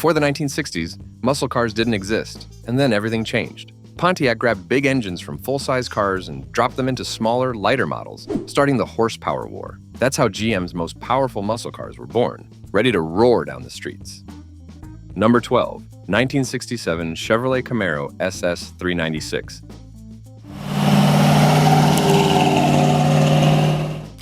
Before the 1960s, muscle cars didn't exist, and then everything changed. Pontiac grabbed big engines from full-size cars and dropped them into smaller, lighter models, starting the horsepower war. That's how GM's most powerful muscle cars were born, ready to roar down the streets. Number 12, 1967 Chevrolet Camaro SS 396.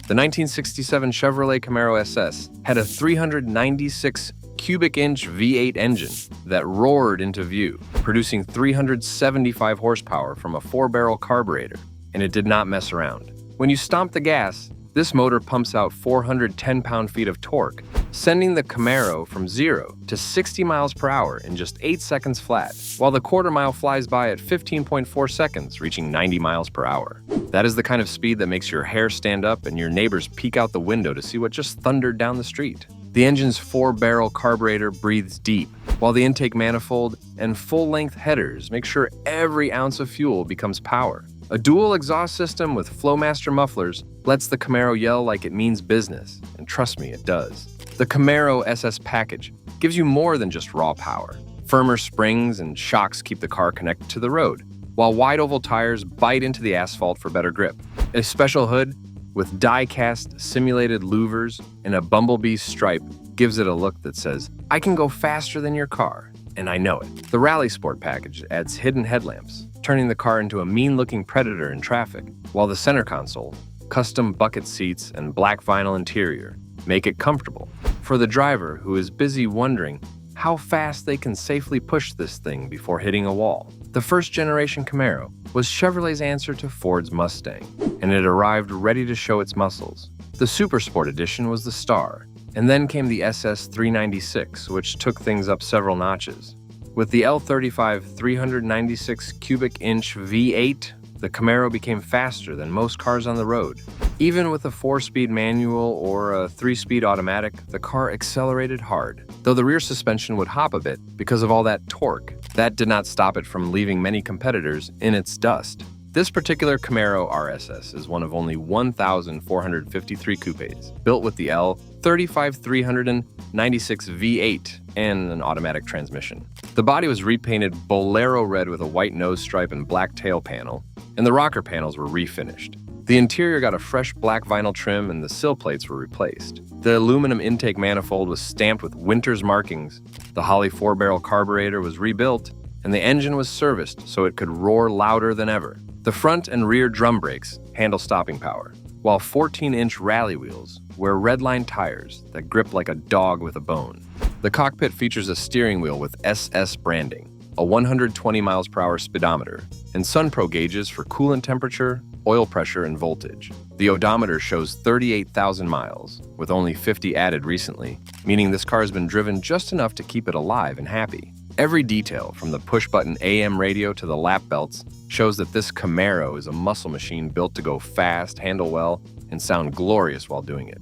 The 1967 Chevrolet Camaro SS had a 396 cubic inch V8 engine that roared into view, producing 375 horsepower from a 4-barrel carburetor, and it did not mess around. When you stomp the gas, this motor pumps out 410 pound-feet of torque, sending the Camaro from 0 to 60 miles per hour in just 8 seconds flat, while the quarter-mile flies by at 15.4 seconds, reaching 90 miles per hour. That is the kind of speed that makes your hair stand up and your neighbors peek out the window to see what just thundered down the street. The engine's 4-barrel carburetor breathes deep, while the intake manifold and full-length headers make sure every ounce of fuel becomes power. A dual exhaust system with Flowmaster mufflers lets the Camaro yell like it means business, and trust me, it does. The Camaro SS package gives you more than just raw power. Firmer springs and shocks keep the car connected to the road, while wide-oval tires bite into the asphalt for better grip. A special hood with die-cast simulated louvers and a bumblebee stripe gives it a look that says, "I can go faster than your car, and I know it." The Rally Sport package adds hidden headlamps, turning the car into a mean-looking predator in traffic, while the center console, custom bucket seats, and black vinyl interior make it comfortable for the driver who is busy wondering how fast they can safely push this thing before hitting a wall. The first-generation Camaro was Chevrolet's answer to Ford's Mustang, and it arrived ready to show its muscles. The Super Sport Edition was the star, and then came the SS 396, which took things up several notches. With the L35 396 cubic inch V8, the Camaro became faster than most cars on the road. Even with a 4-speed manual or a 3-speed automatic, the car accelerated hard, though the rear suspension would hop a bit because of all that torque. That did not stop it from leaving many competitors in its dust. This particular Camaro RSS is one of only 1,453 coupes built with the L35 396 V8 and an automatic transmission. The body was repainted Bolero red with a white nose stripe and black tail panel, and the rocker panels were refinished. The interior got a fresh black vinyl trim and the sill plates were replaced. The aluminum intake manifold was stamped with Winters markings. The Holley 4-barrel carburetor was rebuilt, and the engine was serviced so it could roar louder than ever. The front and rear drum brakes handle stopping power, while 14-inch rally wheels wear redline tires that grip like a dog with a bone. The cockpit features a steering wheel with SS branding, a 120 miles per hour speedometer, and SunPro gauges for coolant temperature, oil pressure, and voltage. The odometer shows 38,000 miles, with only 50 added recently, meaning this car has been driven just enough to keep it alive and happy. Every detail, from the push-button AM radio to the lap belts, shows that this Camaro is a muscle machine built to go fast, handle well, and sound glorious while doing it.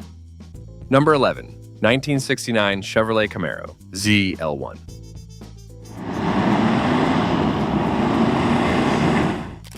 Number 11, 1969 Chevrolet Camaro ZL1.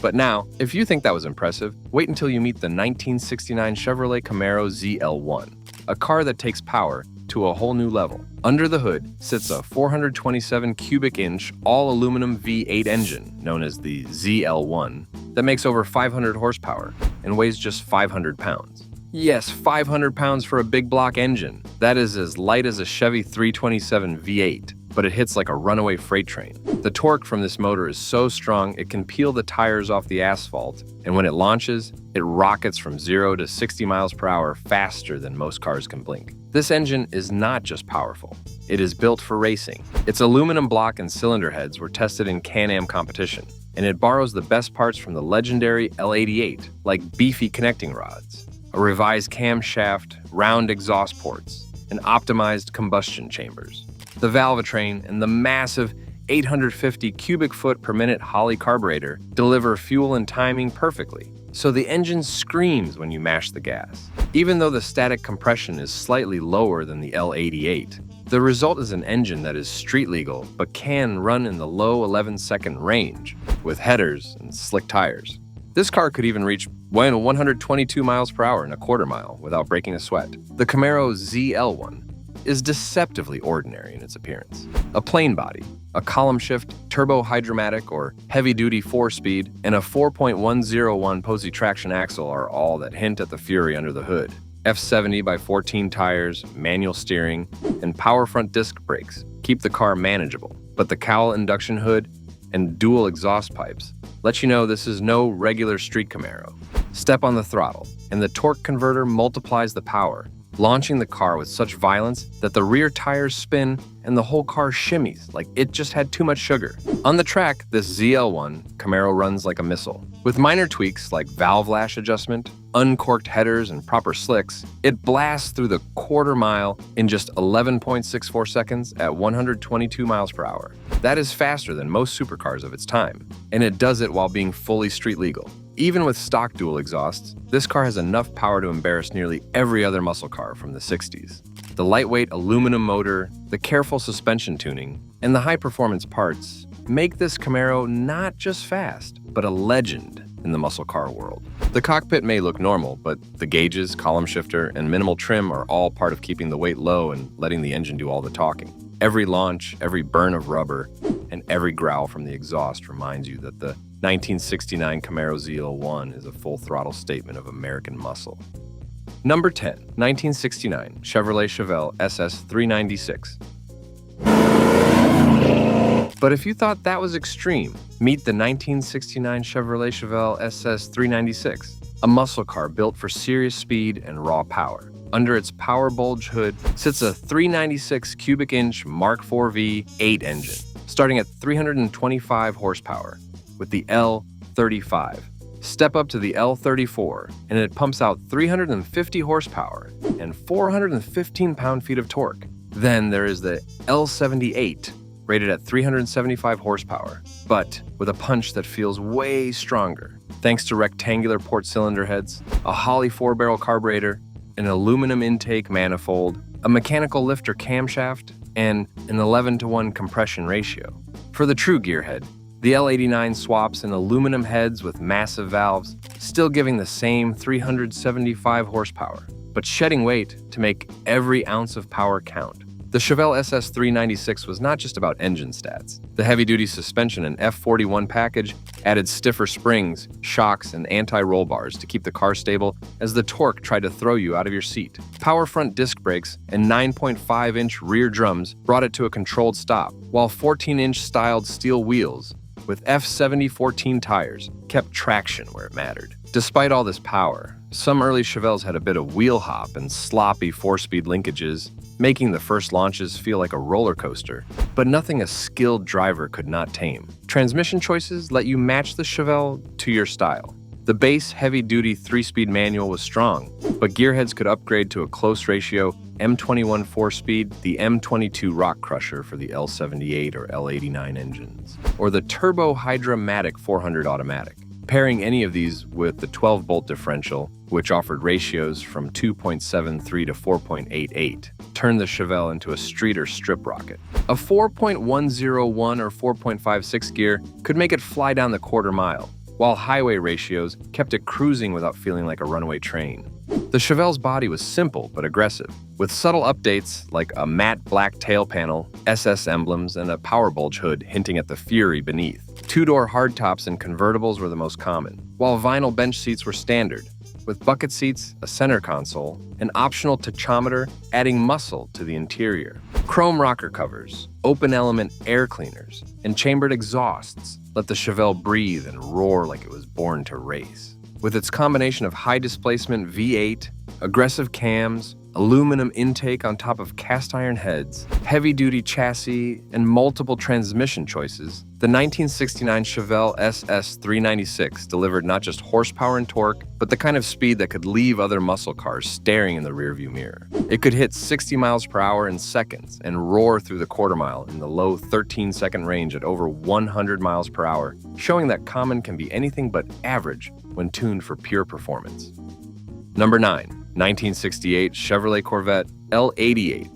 But now, if you think that was impressive, wait until you meet the 1969 Chevrolet Camaro ZL1, a car that takes power to a whole new level. Under the hood sits a 427 cubic inch all-aluminum V8 engine, known as the ZL1, that makes over 500 horsepower and weighs just 500 pounds. Yes, 500 pounds for a big block engine. That is as light as a Chevy 327 V8, but it hits like a runaway freight train. The torque from this motor is so strong it can peel the tires off the asphalt, and when it launches, it rockets from 0 to 60 miles per hour faster than most cars can blink. This engine is not just powerful, it is built for racing. Its aluminum block and cylinder heads were tested in Can-Am competition, and it borrows the best parts from the legendary L88, like beefy connecting rods, a revised camshaft, round exhaust ports, and optimized combustion chambers. The valvetrain and the massive 850 cubic foot per minute Holley carburetor deliver fuel and timing perfectly, so the engine screams when you mash the gas. Even though the static compression is slightly lower than the L88, the result is an engine that is street legal but can run in the low 11-second range with headers and slick tires. This car could even reach 122 miles per hour in a quarter mile without breaking a sweat. The Camaro ZL1 is deceptively ordinary in its appearance. A plain body, a column shift, turbo hydromatic or heavy-duty 4-speed, and a 4.101 Posey traction axle are all that hint at the fury under the hood. F70 by 14 tires, manual steering, and power front disc brakes keep the car manageable, but the cowl induction hood and dual exhaust pipes let you know this is no regular street Camaro. Step on the throttle, and the torque converter multiplies the power, launching the car with such violence that the rear tires spin and the whole car shimmies like it just had too much sugar. On the track, this ZL1 Camaro runs like a missile. With minor tweaks like valve lash adjustment, uncorked headers, and proper slicks, it blasts through the quarter mile in just 11.64 seconds at 122 miles per hour. That is faster than most supercars of its time, and it does it while being fully street legal. Even with stock dual exhausts, this car has enough power to embarrass nearly every other muscle car from the 60s. The lightweight aluminum motor, the careful suspension tuning, and the high-performance parts make this Camaro not just fast, but a legend in the muscle car world. The cockpit may look normal, but the gauges, column shifter, and minimal trim are all part of keeping the weight low and letting the engine do all the talking. Every launch, every burn of rubber, and every growl from the exhaust reminds you that the 1969 Camaro ZL1 is a full-throttle statement of American muscle. Number 10, 1969 Chevrolet Chevelle SS 396. But if you thought that was extreme, meet the 1969 Chevrolet Chevelle SS 396, a muscle car built for serious speed and raw power. Under its power bulge hood sits a 396 cubic inch Mark IV V8 engine, starting at 325 horsepower, with the L35. Step up to the L34, and it pumps out 350 horsepower and 415 pound-feet of torque. Then there is the L78, rated at 375 horsepower, but with a punch that feels way stronger, thanks to rectangular port cylinder heads, a Holley 4-barrel carburetor, an aluminum intake manifold, a mechanical lifter camshaft, and an 11-to-1 compression ratio. For the true gearhead, the L89 swaps in aluminum heads with massive valves, still giving the same 375 horsepower, but shedding weight to make every ounce of power count. The Chevelle SS 396 was not just about engine stats. The heavy-duty suspension and F41 package added stiffer springs, shocks, and anti-roll bars to keep the car stable as the torque tried to throw you out of your seat. Power front disc brakes and 9.5-inch rear drums brought it to a controlled stop, while 14-inch styled steel wheels with F70 14 tires kept traction where it mattered. Despite all this power, some early Chevelles had a bit of wheel hop and sloppy 4-speed linkages, making the first launches feel like a roller coaster, but nothing a skilled driver could not tame. Transmission choices let you match the Chevelle to your style. The base heavy-duty 3-speed manual was strong, but gearheads could upgrade to a close ratio M21 4-speed, the M22 Rock Crusher for the L78 or L89 engines, or the turbo hydromatic 400 automatic. Pairing any of these with the 12-bolt differential, which offered ratios from 2.73 to 4.88, turned the Chevelle into a street or strip rocket. A 4.101 or 4.56 gear could make it fly down the quarter mile, while highway ratios kept it cruising without feeling like a runaway train. The Chevelle's body was simple but aggressive, with subtle updates like a matte black tail panel, SS emblems, and a power bulge hood hinting at the fury beneath. Two-door hardtops and convertibles were the most common, while vinyl bench seats were standard, with bucket seats, a center console, an optional tachometer adding muscle to the interior. Chrome rocker covers, open-element air cleaners, and chambered exhausts let the Chevelle breathe and roar like it was born to race. With its combination of high-displacement V8, aggressive cams, aluminum intake on top of cast-iron heads, heavy-duty chassis, and multiple transmission choices, the 1969 Chevelle SS 396 delivered not just horsepower and torque, but the kind of speed that could leave other muscle cars staring in the rearview mirror. It could hit 60 miles per hour in seconds and roar through the quarter mile in the low 13-second range at over 100 miles per hour, showing that common can be anything but average when tuned for pure performance. Number 9. 1968 Chevrolet Corvette L88.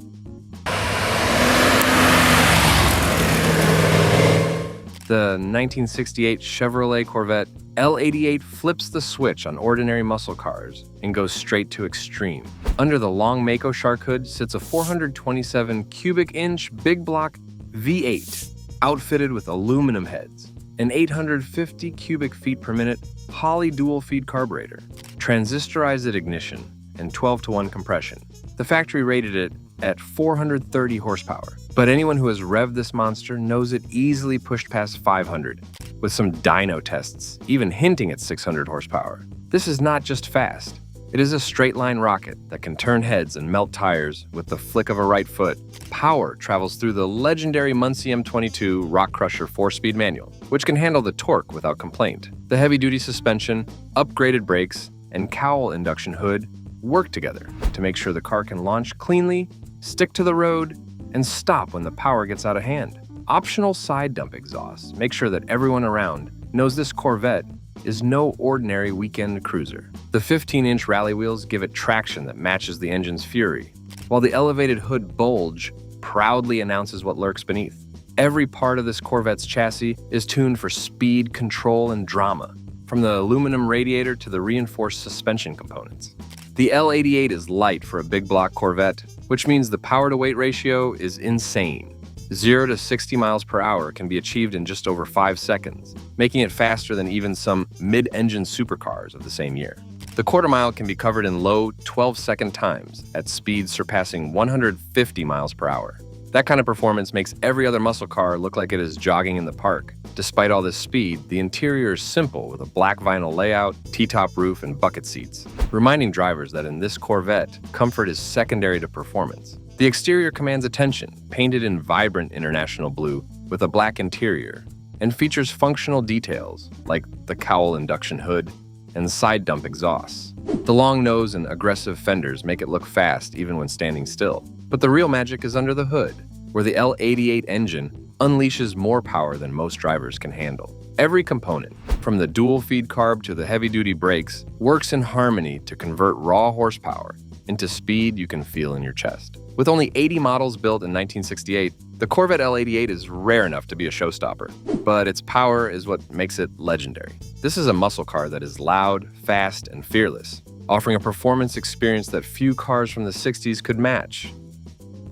The 1968 Chevrolet Corvette L88 flips the switch on ordinary muscle cars and goes straight to extreme. Under the long Mako shark hood sits a 427 cubic inch big block V8, outfitted with aluminum heads, an 850 cubic feet per minute Holley dual-feed carburetor, transistorized ignition, and 12-to-1 compression. The factory rated it at 430 horsepower, but anyone who has revved this monster knows it easily pushed past 500, with some dyno tests even hinting at 600 horsepower. This is not just fast. It is a straight-line rocket that can turn heads and melt tires with the flick of a right foot. Power travels through the legendary Muncie M22 Rock Crusher 4-speed manual, which can handle the torque without complaint. The heavy-duty suspension, upgraded brakes, and cowl induction hood work together to make sure the car can launch cleanly, stick to the road, and stop when the power gets out of hand. Optional side dump exhausts make sure that everyone around knows this Corvette is no ordinary weekend cruiser. The 15-inch rally wheels give it traction that matches the engine's fury, while the elevated hood bulge proudly announces what lurks beneath. Every part of this Corvette's chassis is tuned for speed, control, and drama, from the aluminum radiator to the reinforced suspension components. The L88 is light for a big block Corvette, which means the power-to-weight ratio is insane. 0 to 60 miles per hour can be achieved in just over 5 seconds, making it faster than even some mid-engine supercars of the same year. The quarter mile can be covered in low 12-second times at speeds surpassing 150 miles per hour. That kind of performance makes every other muscle car look like it is jogging in the park. Despite all this speed, the interior is simple with a black vinyl layout, T-top roof, and bucket seats, reminding drivers that in this Corvette, comfort is secondary to performance. The exterior commands attention, painted in vibrant international blue with a black interior, and features functional details like the cowl induction hood and side dump exhausts. The long nose and aggressive fenders make it look fast even when standing still. But the real magic is under the hood, where the L88 engine unleashes more power than most drivers can handle. Every component, from the dual-feed carb to the heavy-duty brakes, works in harmony to convert raw horsepower into speed you can feel in your chest. With only 80 models built in 1968, the Corvette L88 is rare enough to be a showstopper, but its power is what makes it legendary. This is a muscle car that is loud, fast, and fearless, offering a performance experience that few cars from the 60s could match.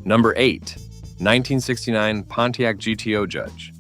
Number 8. 1969 Pontiac GTO Judge.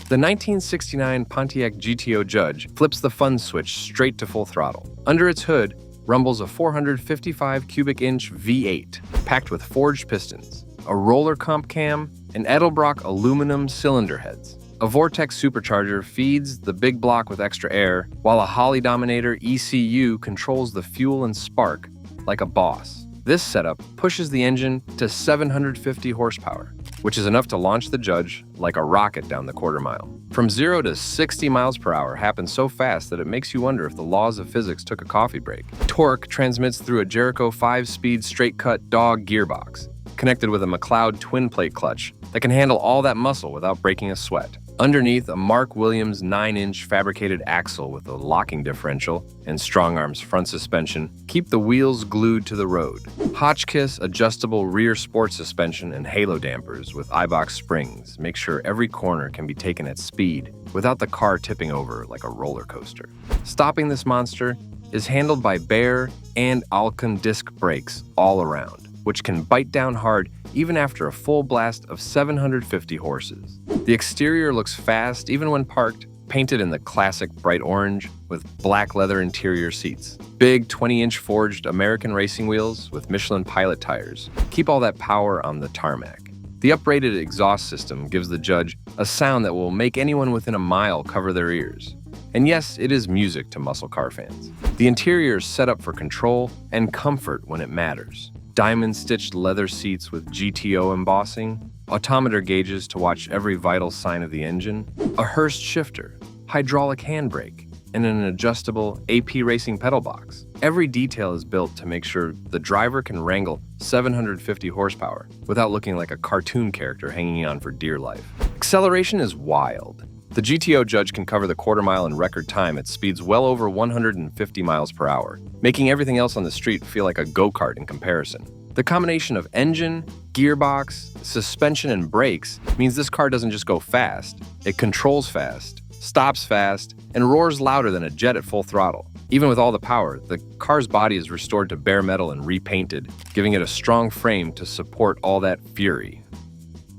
The 1969 Pontiac GTO Judge flips the fun switch straight to full throttle. Under its hood rumbles a 455 cubic inch V8, packed with forged pistons, a roller comp cam, and Edelbrock aluminum cylinder heads. A Vortex supercharger feeds the big block with extra air, while a Holley Dominator ECU controls the fuel and spark like a boss. This setup pushes the engine to 750 horsepower, which is enough to launch the Judge like a rocket down the quarter mile. From 0 to 60 miles per hour happens so fast that it makes you wonder if the laws of physics took a coffee break. Torque transmits through a Jericho 5-speed straight-cut dog gearbox, connected with a McLeod twin-plate clutch that can handle all that muscle without breaking a sweat. Underneath, a Mark Williams 9-inch fabricated axle with a locking differential and strong arms front suspension keep the wheels glued to the road. Hotchkiss adjustable rear sport suspension and halo dampers with iBox springs make sure every corner can be taken at speed without the car tipping over like a roller coaster. Stopping this monster is handled by Baer and Alcon disc brakes all around, which can bite down hard even after a full blast of 750 horses. The exterior looks fast even when parked, painted in the classic bright orange with black leather interior seats. Big 20-inch forged American racing wheels with Michelin Pilot tires keep all that power on the tarmac. The uprated exhaust system gives the Judge a sound that will make anyone within a mile cover their ears. And yes, it is music to muscle car fans. The interior is set up for control and comfort when it matters. Diamond-stitched leather seats with GTO embossing, odometer gauges to watch every vital sign of the engine, a Hurst shifter, hydraulic handbrake, and an adjustable AP racing pedal box. Every detail is built to make sure the driver can wrangle 750 horsepower without looking like a cartoon character hanging on for dear life. Acceleration is wild. The GTO Judge can cover the quarter mile in record time at speeds well over 150 miles per hour, making everything else on the street feel like a go-kart in comparison. The combination of engine, gearbox, suspension, and brakes means this car doesn't just go fast, it controls fast, stops fast, and roars louder than a jet at full throttle. Even with all the power, the car's body is restored to bare metal and repainted, giving it a strong frame to support all that fury.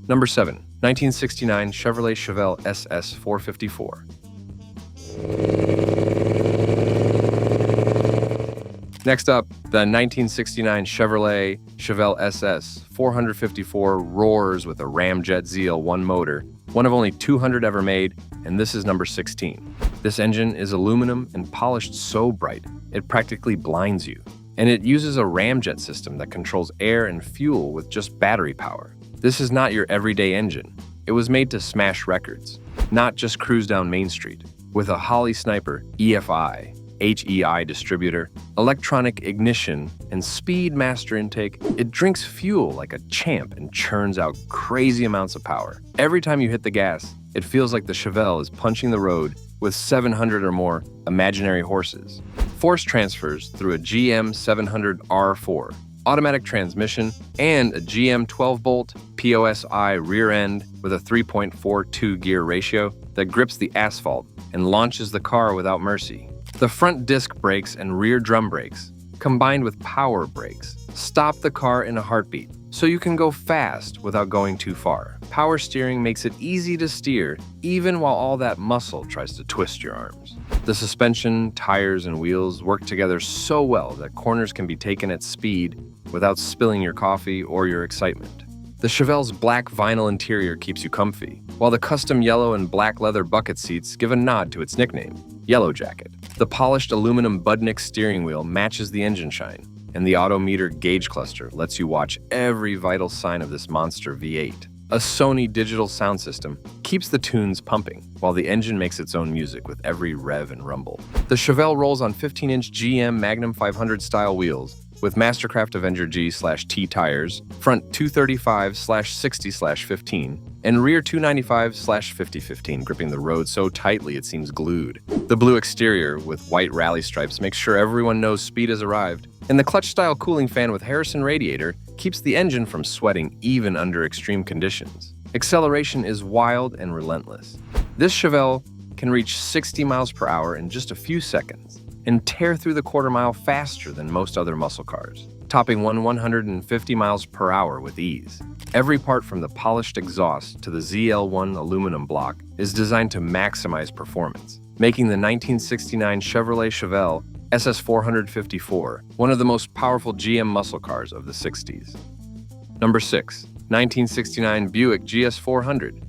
Number 7. 1969 Chevrolet Chevelle SS 454. Next up, the 1969 Chevrolet Chevelle SS 454 roars with a Ramjet ZL1 motor, one of only 200 ever made, and this is number 16. This engine is aluminum and polished so bright, it practically blinds you. And it uses a ramjet system that controls air and fuel with just battery power. This is not your everyday engine. It was made to smash records, not just cruise down Main Street. With a Holley Sniper EFI, HEI distributor, electronic ignition, and speed master intake, it drinks fuel like a champ and churns out crazy amounts of power. Every time you hit the gas, it feels like the Chevelle is punching the road with 700 or more imaginary horses. Force transfers through a GM 700R4, automatic transmission, and a GM 12-bolt POSI rear end with a 3.42 gear ratio that grips the asphalt and launches the car without mercy. The front disc brakes and rear drum brakes, combined with power brakes, stop the car in a heartbeat, so you can go fast without going too far. Power steering makes it easy to steer, even while all that muscle tries to twist your arms. The suspension, tires, and wheels work together so well that corners can be taken at speed without spilling your coffee or your excitement. The Chevelle's black vinyl interior keeps you comfy, while the custom yellow and black leather bucket seats give a nod to its nickname, Yellow Jacket. The polished aluminum Budnick steering wheel matches the engine shine, and the odometer gauge cluster lets you watch every vital sign of this monster V8. A Sony digital sound system keeps the tunes pumping, while the engine makes its own music with every rev and rumble. The Chevelle rolls on 15-inch GM Magnum 500 style wheels, with Mastercraft Avenger G/T tires, front 235/60/15, and rear 295/50/15, gripping the road so tightly it seems glued. The blue exterior with white rally stripes makes sure everyone knows speed has arrived, and the clutch-style cooling fan with Harrison radiator keeps the engine from sweating even under extreme conditions. Acceleration is wild and relentless. This Chevelle can reach 60 miles per hour in just a few seconds, and tear through the quarter mile faster than most other muscle cars, topping 150 miles per hour with ease. Every part from the polished exhaust to the ZL1 aluminum block is designed to maximize performance, making the 1969 Chevrolet Chevelle SS 454 one of the most powerful GM muscle cars of the 60s. Number 6. 1969 Buick GS400.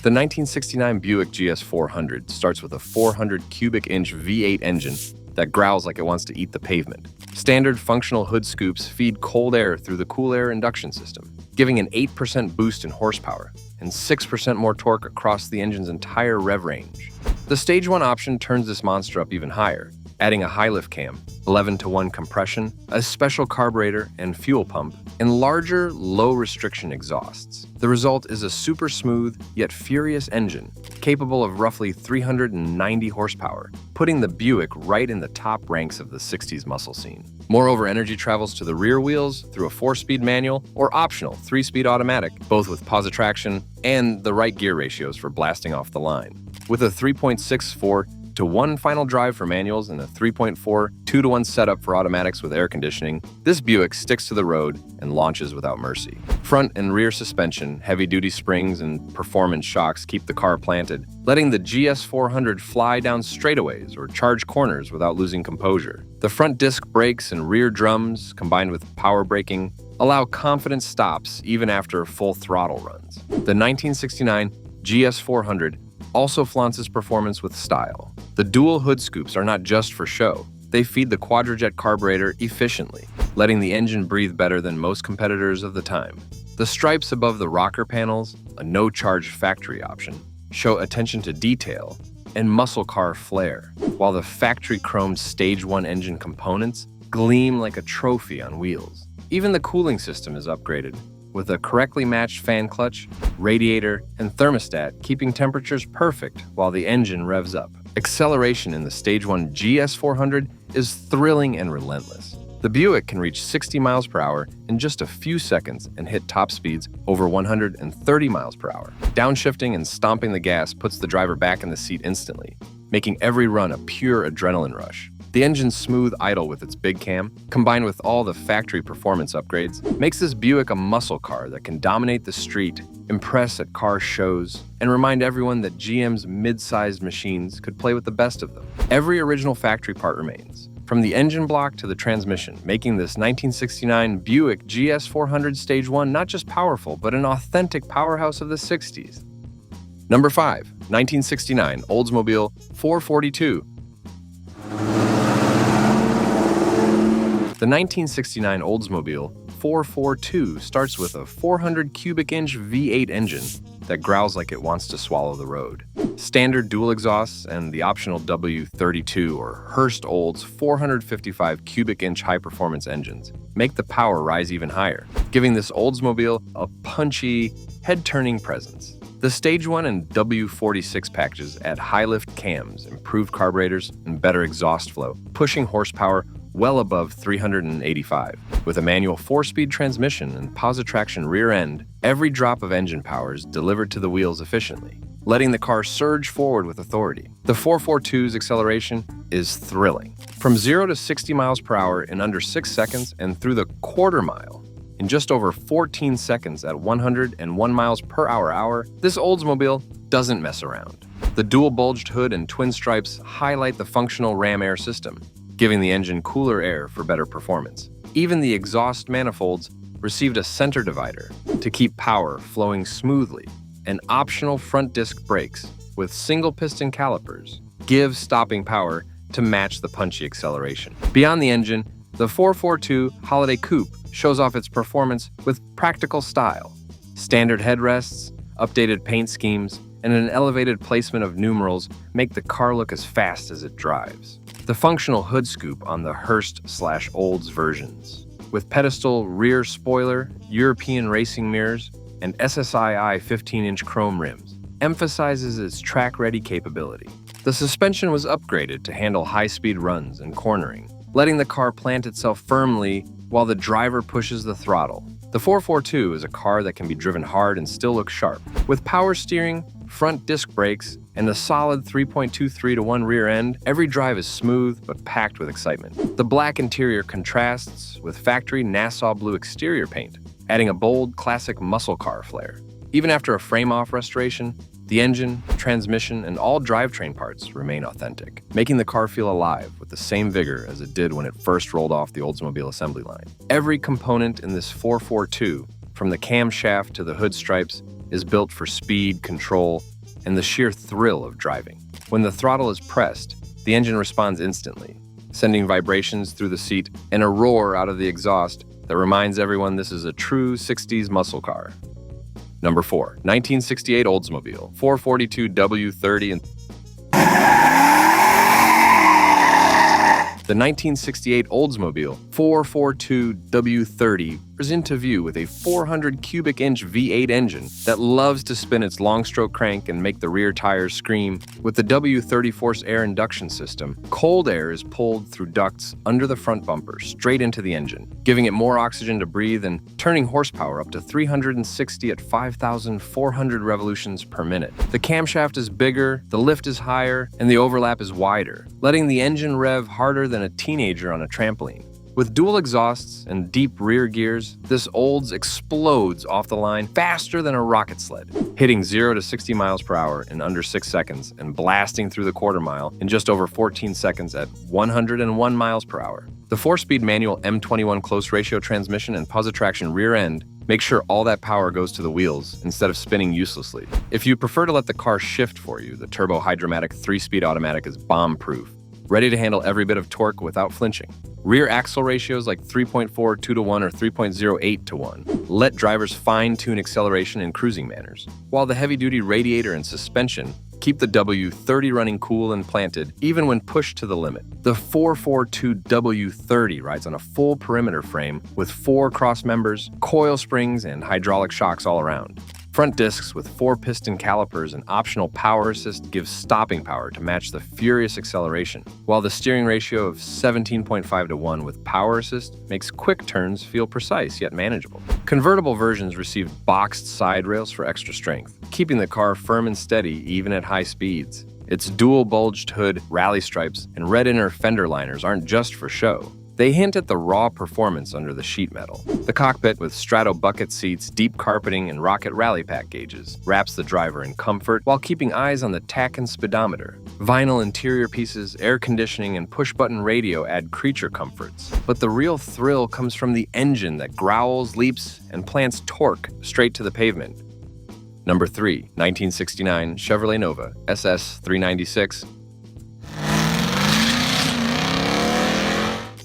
The 1969 Buick GS400 starts with a 400 cubic inch V8 engine that growls like it wants to eat the pavement. Standard functional hood scoops feed cold air through the cool air induction system, giving an 8% boost in horsepower and 6% more torque across the engine's entire rev range. The Stage 1 option turns this monster up even higher, adding a high lift cam, 11:1 compression, a special carburetor and fuel pump, and larger, low-restriction exhausts. The result is a super smooth, yet furious engine, capable of roughly 390 horsepower, putting the Buick right in the top ranks of the 60s muscle scene. Moreover, energy travels to the rear wheels through a 4-speed manual or optional 3-speed automatic, both with positive and the right gear ratios for blasting off the line. With a 3.64-to-1 final drive for manuals and a 3.4 2-to-1 setup for automatics with air conditioning, this Buick sticks to the road and launches without mercy. Front and rear suspension, heavy-duty springs, and performance shocks keep the car planted, letting the GS400 fly down straightaways or charge corners without losing composure. The front disc brakes and rear drums, combined with power braking, allow confident stops even after full throttle runs. The 1969 GS400 also flaunts its performance with style. The dual hood scoops are not just for show. They feed the quadrajet carburetor efficiently, letting the engine breathe better than most competitors of the time. The stripes above the rocker panels, a no-charge factory option, show attention to detail and muscle car flair, while the factory-chromed Stage 1 engine components gleam like a trophy on wheels. Even the cooling system is upgraded, with a correctly matched fan clutch, radiator, and thermostat keeping temperatures perfect while the engine revs up. Acceleration in the Stage 1 GS400 is thrilling and relentless. The Buick can reach 60 miles per hour in just a few seconds and hit top speeds over 130 miles per hour. Downshifting and stomping the gas puts the driver back in the seat instantly, making every run a pure adrenaline rush. The engine's smooth idle with its big cam, combined with all the factory performance upgrades, makes this Buick a muscle car that can dominate the street, impress at car shows, and remind everyone that GM's mid-sized machines could play with the best of them. Every original factory part remains, from the engine block to the transmission, making this 1969 Buick GS400 Stage 1 not just powerful, but an authentic powerhouse of the 60s. Number 5. 1969 Oldsmobile 442. The 1969 Oldsmobile 442 starts with a 400 cubic inch V8 engine that growls like it wants to swallow the road. Standard dual exhausts and the optional W32 or Hurst Olds 455 cubic inch high-performance engines make the power rise even higher, giving this Oldsmobile a punchy, head-turning presence. The Stage 1 and W46 packages add high-lift cams, improved carburetors, and better exhaust flow, pushing horsepower well above 385. With a manual 4-speed transmission and positive-traction rear end, every drop of engine power is delivered to the wheels efficiently, letting the car surge forward with authority. The 442's acceleration is thrilling. From 0 to 60 miles per hour in under 6 seconds and through the quarter mile in just over 14 seconds at 101 miles per hour, this Oldsmobile doesn't mess around. The dual-bulged hood and twin stripes highlight the functional ram air system, giving the engine cooler air for better performance. Even the exhaust manifolds received a center divider to keep power flowing smoothly, and optional front disc brakes with single-piston calipers give stopping power to match the punchy acceleration. Beyond the engine, the 442 Holiday Coupe shows off its performance with practical style. Standard headrests, updated paint schemes, and an elevated placement of numerals make the car look as fast as it drives. The functional hood scoop on the Hurst/Olds versions, with pedestal rear spoiler, European racing mirrors, and SSII 15-inch chrome rims, emphasizes its track-ready capability. The suspension was upgraded to handle high-speed runs and cornering, letting the car plant itself firmly while the driver pushes the throttle. The 442 is a car that can be driven hard and still look sharp. With power steering, front disc brakes, and the solid 3.23-to-1 rear end, every drive is smooth but packed with excitement. The black interior contrasts with factory Nassau blue exterior paint, adding a bold, classic muscle car flair. Even after a frame-off restoration, the engine, transmission, and all drivetrain parts remain authentic, making the car feel alive with the same vigor as it did when it first rolled off the Oldsmobile assembly line. Every component in this 442, from the camshaft to the hood stripes, is built for speed, control, and the sheer thrill of driving. When the throttle is pressed, the engine responds instantly, sending vibrations through the seat and a roar out of the exhaust that reminds everyone this is a true 60s muscle car. Number 4. 1968 Oldsmobile 442 W30 and The 1968 Oldsmobile 442 W30 is into view with a 400 cubic inch V8 engine that loves to spin its long-stroke crank and make the rear tires scream. With the W30 forced air induction system, cold air is pulled through ducts under the front bumper straight into the engine, giving it more oxygen to breathe and turning horsepower up to 360 at 5,400 revolutions per minute. The camshaft is bigger, the lift is higher, and the overlap is wider, letting the engine rev harder than a teenager on a trampoline. With dual exhausts and deep rear gears, this Olds explodes off the line faster than a rocket sled, hitting 0 to 60 miles per hour in under 6 seconds and blasting through the quarter mile in just over 14 seconds at 101 miles per hour. The 4-speed manual M21 close-ratio transmission and positive-traction rear end make sure all that power goes to the wheels instead of spinning uselessly. If you prefer to let the car shift for you, the turbo-hydromatic 3-speed automatic is bomb-proof, ready to handle every bit of torque without flinching. Rear axle ratios like 3.4 2-to-1 or 3.08 to 1 let drivers fine-tune acceleration and cruising manners, while the heavy-duty radiator and suspension keep the W30 running cool and planted even when pushed to the limit. The 442 W30 rides on a full perimeter frame with 4 cross members, coil springs, and hydraulic shocks all around. Front discs with 4-piston calipers and optional power assist give stopping power to match the furious acceleration, while the steering ratio of 17.5:1 with power assist makes quick turns feel precise yet manageable. Convertible versions received boxed side rails for extra strength, keeping the car firm and steady even at high speeds. Its dual bulged hood, rally stripes, and red inner fender liners aren't just for show. They hint at the raw performance under the sheet metal. The cockpit, with strato bucket seats, deep carpeting, and rocket rally pack gauges, wraps the driver in comfort while keeping eyes on the tach and speedometer. Vinyl interior pieces, air conditioning, and push-button radio add creature comforts. But the real thrill comes from the engine that growls, leaps, and plants torque straight to the pavement. Number 3, 1969 Chevrolet Nova SS 396.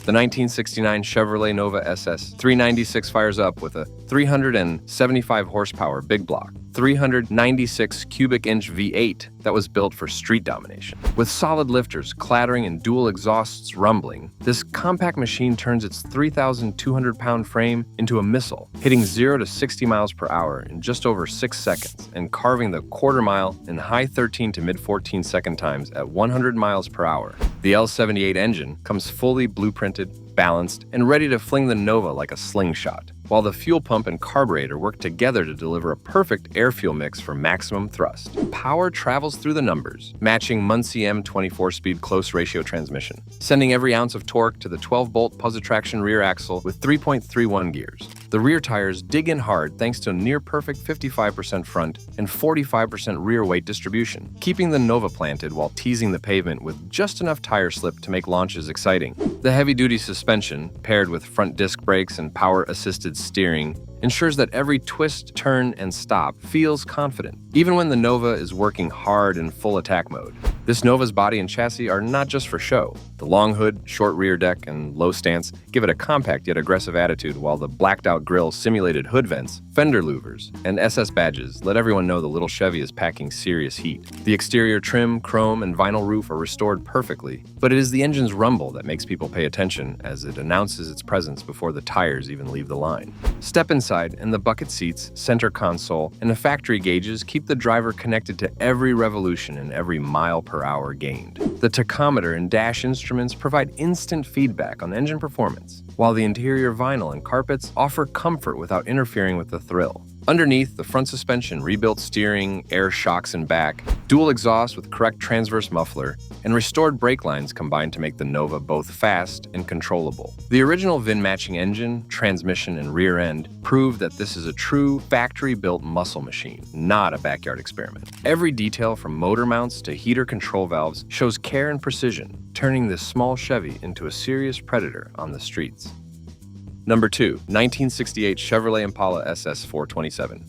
The 1969 Chevrolet Nova SS 396 fires up with a 375 horsepower big block, 396 cubic inch V8 that was built for street domination. With solid lifters clattering and dual exhausts rumbling, this compact machine turns its 3,200-pound frame into a missile, hitting 0 to 60 miles per hour in just over 6 seconds and carving the quarter mile in high 13 to mid 14 second times at 100 miles per hour. The L88 engine comes fully blueprinted, balanced, and ready to fling the Nova like a slingshot, while the fuel pump and carburetor work together to deliver a perfect air-fuel mix for maximum thrust. Power travels through the numbers, matching Muncie M24-speed close-ratio transmission, sending every ounce of torque to the 12-bolt positraction rear axle with 3.31 gears. The rear tires dig in hard thanks to a near-perfect 55% front and 45% rear weight distribution, keeping the Nova planted while teasing the pavement with just enough tire slip to make launches exciting. The heavy-duty suspension, paired with front disc brakes and power-assisted steering, ensures that every twist, turn, and stop feels confident, even when the Nova is working hard in full attack mode. This Nova's body and chassis are not just for show. The long hood, short rear deck, and low stance give it a compact yet aggressive attitude, while the blacked-out grille, simulated hood vents, fender louvers, and SS badges let everyone know the little Chevy is packing serious heat. The exterior trim, chrome, and vinyl roof are restored perfectly, but it is the engine's rumble that makes people pay attention as it announces its presence before the tires even leave the line. Step inside, and the bucket seats, center console, and the factory gauges keep the driver connected to every revolution and every mile per hour gained. The tachometer and dash instruments provide instant feedback on engine performance, while the interior vinyl and carpets offer comfort without interfering with the thrill. Underneath, the front suspension, rebuilt steering, air shocks and back, dual exhaust with correct transverse muffler, and restored brake lines combine to make the Nova both fast and controllable. The original VIN-matching engine, transmission, and rear end prove that this is a true factory-built muscle machine, not a backyard experiment. Every detail from motor mounts to heater control valves shows care and precision, turning this small Chevy into a serious predator on the streets. Number 2, 1968 Chevrolet Impala SS 427.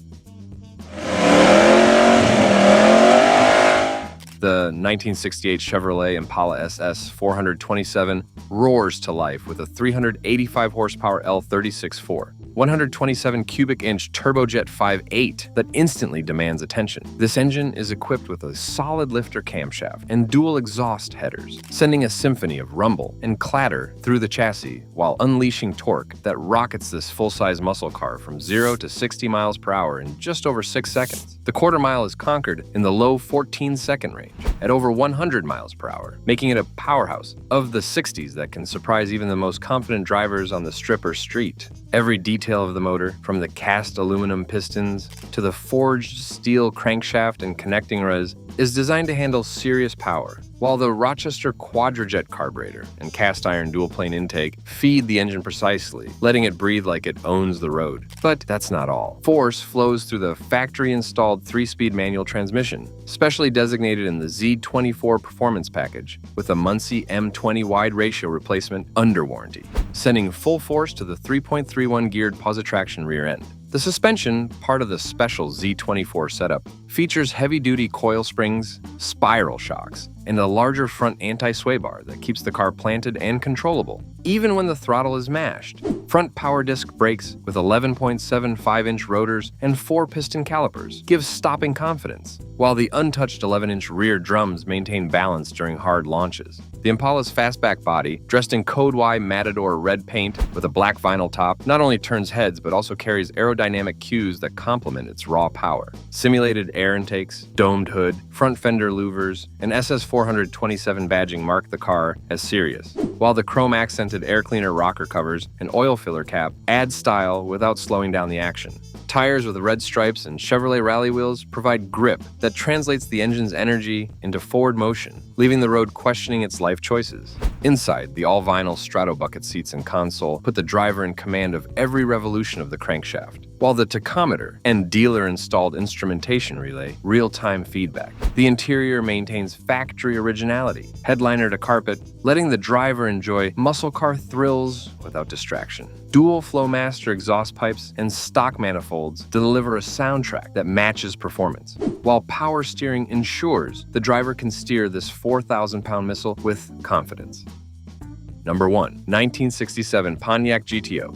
The 1968 Chevrolet Impala SS 427 roars to life with a 385 horsepower L36-4, 127 cubic inch turbojet 5.8 that instantly demands attention. This engine is equipped with a solid lifter camshaft and dual exhaust headers, sending a symphony of rumble and clatter through the chassis while unleashing torque that rockets this full-size muscle car from 0 to 60 miles per hour in just over 6 seconds. The quarter mile is conquered in the low 14-second range at over 100 miles per hour, making it a powerhouse of the 60s that can surprise even the most confident drivers on the strip or street. Every detail of the motor, from the cast aluminum pistons to the forged steel crankshaft and connecting res, is designed to handle serious power, while the Rochester Quadrajet carburetor and cast iron dual-plane intake feed the engine precisely, letting it breathe like it owns the road. But that's not all. Force flows through the factory-installed 3-speed manual transmission, specially designated in the Z24 performance package, with a Muncie M20 wide ratio replacement under warranty, sending full force to the 3.31 geared positraction rear end. The suspension, part of the special Z24 setup, features heavy-duty coil springs, spiral shocks, and a larger front anti-sway bar that keeps the car planted and controllable, even when the throttle is mashed. Front power disc brakes with 11.75-inch rotors and 4-piston calipers give stopping confidence, while the untouched 11-inch rear drums maintain balance during hard launches. The Impala's fastback body, dressed in Code Y Matador red paint with a black vinyl top, not only turns heads but also carries aerodynamic cues that complement its raw power. Simulated air intakes, domed hood, front fender louvers, and SS427 badging mark the car as serious, while the chrome-accented air cleaner rocker covers and oil filler cap add style without slowing down the action. Tires with red stripes and Chevrolet rally wheels provide grip that translates the engine's energy into forward motion, leaving the road questioning its life choices. Inside, the all-vinyl strato bucket seats and console put the driver in command of every revolution of the crankshaft, while the tachometer and dealer-installed instrumentation relay real-time feedback. The interior maintains factory originality, headliner to carpet, letting the driver enjoy muscle car thrills without distraction. Dual Flowmaster exhaust pipes and stock manifolds deliver a soundtrack that matches performance, while power steering ensures the driver can steer this 4,000-pound missile with confidence. Number 1. 1967 Pontiac GTO.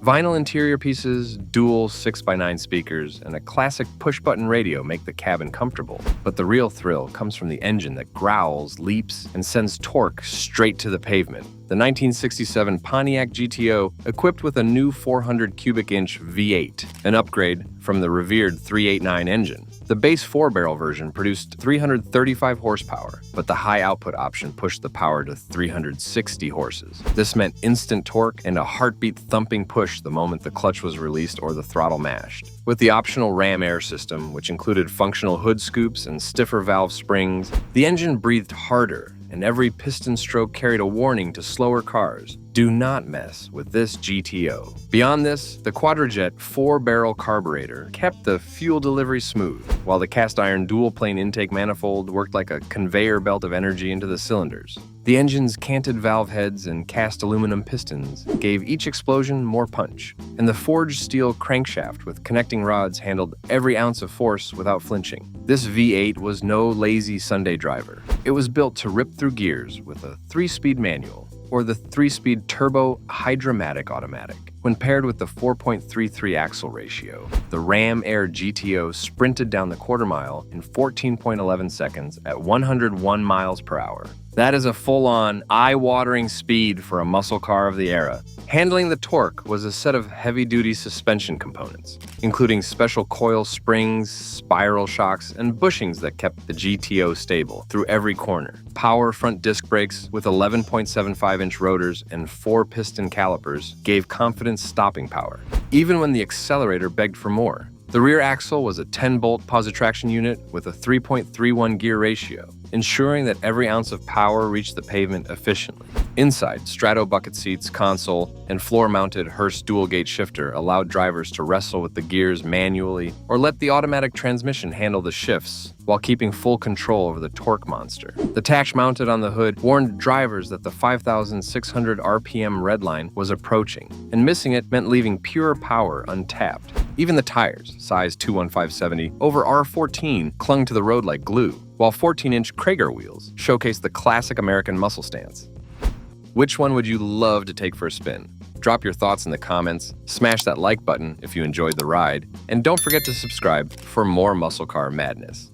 Vinyl interior pieces, dual 6x9 speakers, and a classic push-button radio make the cabin comfortable. But the real thrill comes from the engine that growls, leaps, and sends torque straight to the pavement. The 1967 Pontiac GTO, equipped with a new 400 cubic inch V8, an upgrade from the revered 389 engine. The base 4-barrel version produced 335 horsepower, but the high output option pushed the power to 360 horses. This meant instant torque and a heartbeat thumping push the moment the clutch was released or the throttle mashed. With the optional ram air system, which included functional hood scoops and stiffer valve springs, the engine breathed harder, and every piston stroke carried a warning to slower cars: do not mess with this GTO. Beyond this, the Quadrajet 4-barrel carburetor kept the fuel delivery smooth, while the cast-iron dual-plane intake manifold worked like a conveyor belt of energy into the cylinders. The engine's canted valve heads and cast aluminum pistons gave each explosion more punch, and the forged steel crankshaft with connecting rods handled every ounce of force without flinching. This V8 was no lazy Sunday driver. It was built to rip through gears with a 3-speed manual, or the 3-speed turbo hydromatic automatic. When paired with the 4.33 axle ratio, the Ram Air GTO sprinted down the quarter mile in 14.11 seconds at 101 miles per hour. That is a full-on, eye-watering speed for a muscle car of the era. Handling the torque was a set of heavy-duty suspension components, including special coil springs, spiral shocks, and bushings that kept the GTO stable through every corner. Power front disc brakes with 11.75-inch rotors and 4-piston calipers gave confident stopping power, even when the accelerator begged for more. The rear axle was a 10-bolt positraction unit with a 3.31 gear ratio, ensuring that every ounce of power reached the pavement efficiently. Inside, strato bucket seats, console, and floor-mounted Hurst dual-gate shifter allowed drivers to wrestle with the gears manually or let the automatic transmission handle the shifts while keeping full control over the torque monster. The attach mounted on the hood warned drivers that the 5,600 RPM redline was approaching, and missing it meant leaving pure power untapped. Even the tires, size 215/70 over R14, clung to the road like glue, while 14-inch Krager wheels showcased the classic American muscle stance. Which one would you love to take for a spin? Drop your thoughts in the comments, smash that like button if you enjoyed the ride, and don't forget to subscribe for more muscle car madness.